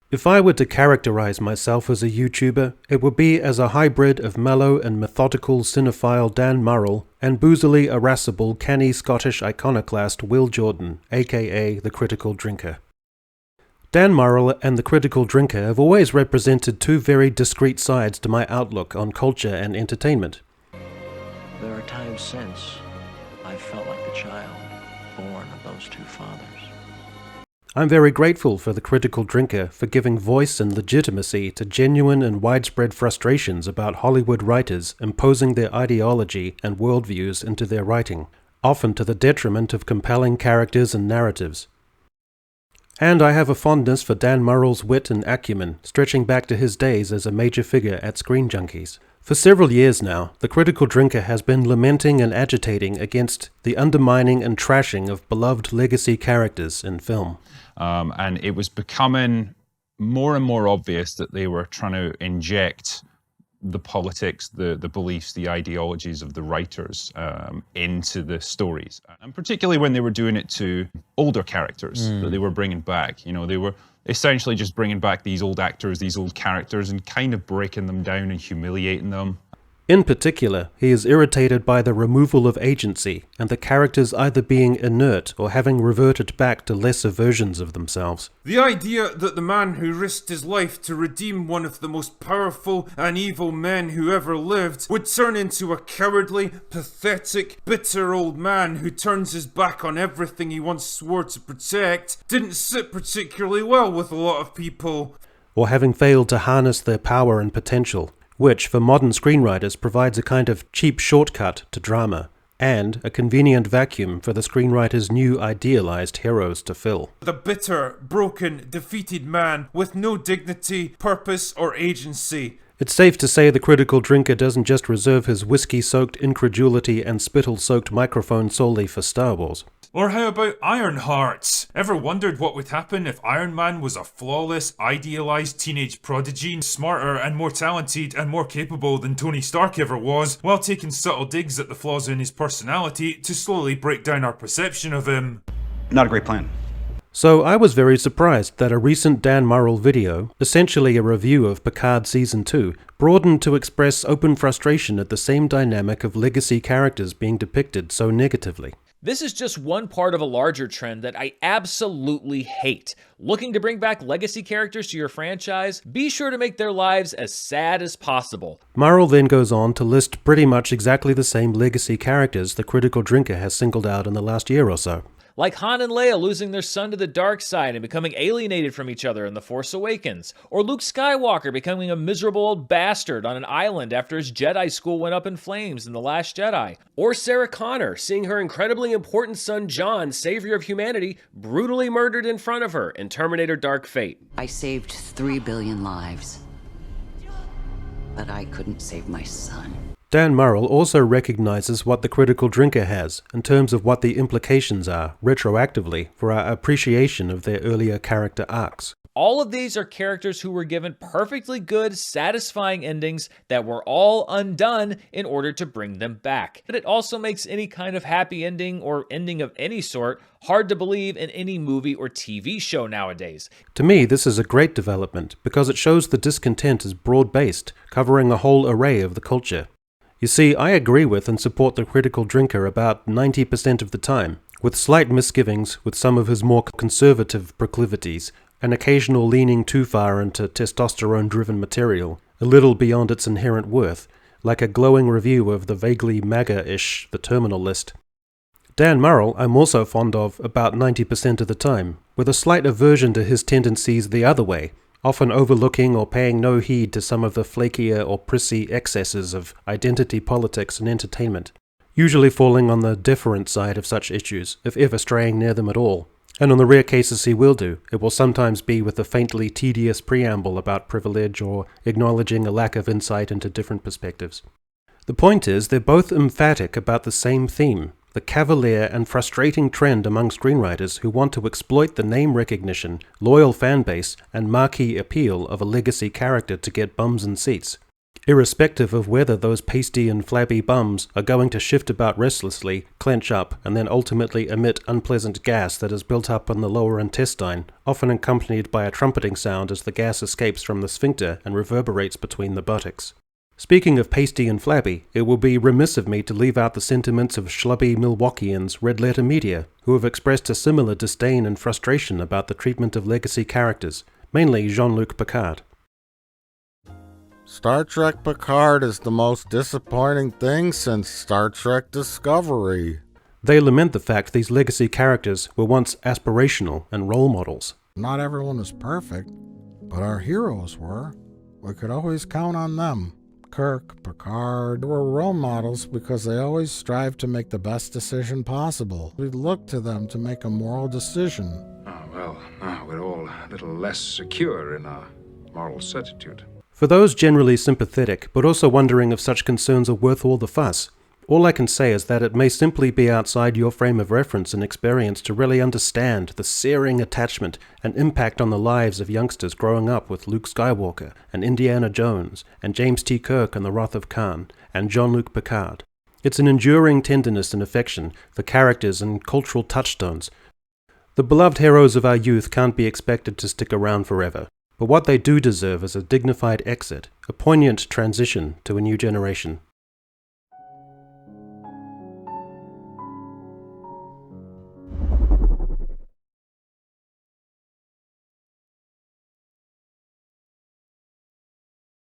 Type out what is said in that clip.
If I were to characterize myself as a YouTuber, it would be as a hybrid of mellow and methodical cinephile Dan Murrell and boozily irascible canny Scottish iconoclast Will Jordan, aka The Critical Drinker. Dan Murrell and The Critical Drinker have always represented two very discrete sides to my outlook on culture and entertainment. There are times since I've felt like the child born of those two fathers. I'm very grateful for The Critical Drinker for giving voice and legitimacy to genuine and widespread frustrations about Hollywood writers imposing their ideology and worldviews into their writing, often to the detriment of compelling characters and narratives. And I have a fondness for Dan Murrell's wit and acumen, stretching back to his days as a major figure at Screen Junkies. For several years now, The Critical Drinker has been lamenting and agitating against the undermining and trashing of beloved legacy characters in film. And it was becoming more and more obvious that they were trying to inject the politics, the beliefs, the ideologies of the writers into the stories. And particularly when they were doing it to older characters that they were bringing back. You know, they were essentially just bringing back these old actors, these old characters, and kind of breaking them down and humiliating them. In particular, he is irritated by the removal of agency, and the characters either being inert or having reverted back to lesser versions of themselves. The idea that the man who risked his life to redeem one of the most powerful and evil men who ever lived would turn into a cowardly, pathetic, bitter old man who turns his back on everything he once swore to protect didn't sit particularly well with a lot of people. Or having failed to harness their power and potential, which for modern screenwriters provides a kind of cheap shortcut to drama, and a convenient vacuum for the screenwriter's new idealized heroes to fill. The bitter, broken, defeated man with no dignity, purpose, or agency. It's safe to say The Critical Drinker doesn't just reserve his whiskey-soaked incredulity and spittle-soaked microphone solely for Star Wars. Or how about Ironheart? Ever wondered what would happen if Iron Man was a flawless, idealized teenage prodigy, smarter and more talented and more capable than Tony Stark ever was, while taking subtle digs at the flaws in his personality to slowly break down our perception of him? Not a great plan. So I was very surprised that a recent Dan Murrell video, essentially a review of Picard Season 2, broadened to express open frustration at the same dynamic of legacy characters being depicted so negatively. This is just one part of a larger trend that I absolutely hate. Looking to bring back legacy characters to your franchise? Be sure to make their lives as sad as possible. Murrell then goes on to list pretty much exactly the same legacy characters The Critical Drinker has singled out in the last year or so. Like Han and Leia losing their son to the dark side and becoming alienated from each other in The Force Awakens. Or Luke Skywalker becoming a miserable old bastard on an island after his Jedi school went up in flames in The Last Jedi. Or Sarah Connor seeing her incredibly important son John, savior of humanity, brutally murdered in front of her in Terminator Dark Fate. I saved 3 billion lives, but I couldn't save my son. Dan Murrell also recognizes what The Critical Drinker has, in terms of what the implications are, retroactively, for our appreciation of their earlier character arcs. All of these are characters who were given perfectly good, satisfying endings that were all undone in order to bring them back. But it also makes any kind of happy ending or ending of any sort hard to believe in any movie or TV show nowadays. To me, this is a great development because it shows the discontent is broad-based, covering a whole array of the culture. You see, I agree with and support The Critical Drinker about 90% of the time, with slight misgivings with some of his more conservative proclivities, an occasional leaning too far into testosterone-driven material, a little beyond its inherent worth, like a glowing review of the vaguely MAGA-ish The Terminal List. Dan Murrell I'm also fond of about 90% of the time, with a slight aversion to his tendencies the other way, often overlooking or paying no heed to some of the flakier or prissy excesses of identity politics and entertainment, usually falling on the deferent side of such issues, if ever straying near them at all. And on the rare cases he will do, it will sometimes be with a faintly tedious preamble about privilege or acknowledging a lack of insight into different perspectives. The point is, they're both emphatic about the same theme, the cavalier and frustrating trend among screenwriters who want to exploit the name recognition, loyal fan base, and marquee appeal of a legacy character to get bums and seats. irrespective of whether those pasty and flabby bums are going to shift about restlessly, clench up, and then ultimately emit unpleasant gas that is built up in the lower intestine, often accompanied by a trumpeting sound as the gas escapes from the sphincter and reverberates between the buttocks. Speaking of pasty and flabby, it will be remiss of me to leave out the sentiments of schlubby Milwaukeeans red letter media, who have expressed a similar disdain and frustration about the treatment of legacy characters, mainly Jean-Luc Picard. Star Trek Picard is the most disappointing thing since Star Trek Discovery. They lament the fact these legacy characters were once aspirational and role models. Not everyone is perfect, but our heroes were. We could always count on them. Kirk, Picard were role models because they always strive to make the best decision possible. We look to them to make a moral decision. Now we're all a little less secure in our moral certitude. For those generally sympathetic, but also wondering if such concerns are worth all the fuss, all I can say is that it may simply be outside your frame of reference and experience to really understand the searing attachment and impact on the lives of youngsters growing up with Luke Skywalker and Indiana Jones and James T. Kirk and the Wrath of Khan and Jean-Luc Picard. It's an enduring tenderness and affection for characters and cultural touchstones. The beloved heroes of our youth can't be expected to stick around forever. But what they do deserve is a dignified exit, a poignant transition to a new generation.